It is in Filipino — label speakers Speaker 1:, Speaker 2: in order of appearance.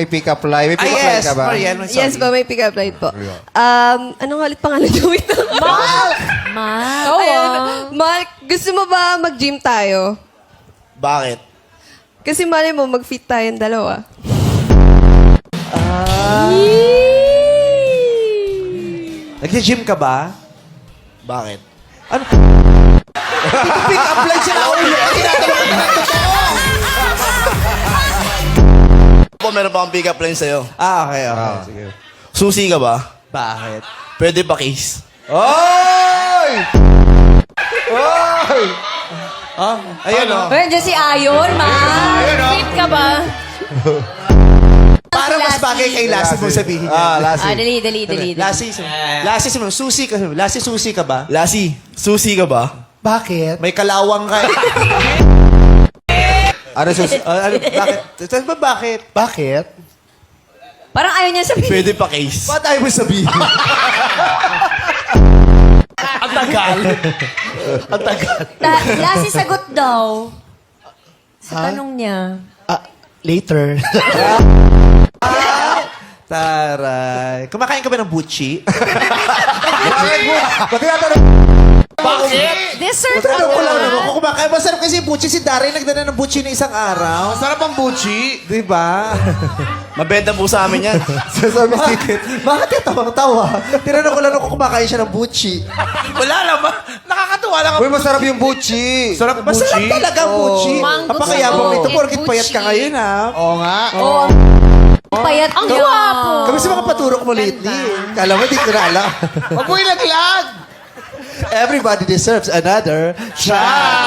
Speaker 1: May pick-up line. May
Speaker 2: Ay,
Speaker 1: pick-up line
Speaker 2: yes.
Speaker 1: ka ba?
Speaker 2: Marian,
Speaker 3: Yes po, may pick-up line po. Anong ulit pangalan niyo? Wait lang.
Speaker 4: Ma.
Speaker 3: Ayun. Mark, gusto mo ba mag-gym tayo?
Speaker 2: Bakit?
Speaker 3: Kasi mali mo, mag-fit tayong dalawa.
Speaker 2: Nag-gym ka ba?
Speaker 5: Bakit?
Speaker 2: Ano? Pick up line siya na ulo.
Speaker 5: Po, meron pa akong pick-up line sa'yo.
Speaker 2: Okay. Sige.
Speaker 5: Susi ka ba?
Speaker 2: Bakit?
Speaker 5: Pwede pa kiss.
Speaker 1: Oy! Oy!
Speaker 2: Ayun, oh.
Speaker 4: Well, dyan si Ayon, ma. Fit ka ba?
Speaker 2: Para mas bagay kay Lassie mong sabihin niya.
Speaker 1: Lassie.
Speaker 4: Dali.
Speaker 2: Lassie, susi ka. Lassie, susi ka ba?
Speaker 5: Lassie, susi ka ba?
Speaker 2: Bakit? May kalawang ka. Bakit?
Speaker 1: Bakit?
Speaker 4: Parang ayaw niya sabihin.
Speaker 5: Pwede pa kiss.
Speaker 2: Ba't ayaw mo sabihin?
Speaker 5: Ang tagal. Ang tagal.
Speaker 4: Lassie, sagot daw. Sa tanong niya.
Speaker 2: Later. Taray. Kumakain ka ba ng buchi?
Speaker 1: Pati natanong.
Speaker 4: Dessert
Speaker 2: Tanong ko lang naman kung kumakain. Masarap kasi yung buchi. Si Dari nagdala ng buchi na isang araw.
Speaker 1: Masarap ang buchi.
Speaker 2: Di ba?
Speaker 5: Mabenta po sa amin yan.
Speaker 1: Sesame Street.
Speaker 2: Bakit ka tawang-tawa? Tinanong ko lang kung kumakain siya ng buchi.
Speaker 5: Wala naman. Nakakatuwa lang
Speaker 1: Uy, masarap yung buchi.
Speaker 2: Masarap talaga ang buchi.
Speaker 4: Mango
Speaker 2: Kapakayabang
Speaker 4: sago.
Speaker 2: nito. Porkit payat ka
Speaker 4: Buchi.
Speaker 2: ngayon, ha?
Speaker 1: Oo nga.
Speaker 4: Oo. Payat ang gwapo.
Speaker 2: Kami sa mga paturok mo lately. Kala mo, di ko na alam.
Speaker 1: Huwag mo ilaglag.
Speaker 2: Everybody deserves another shot.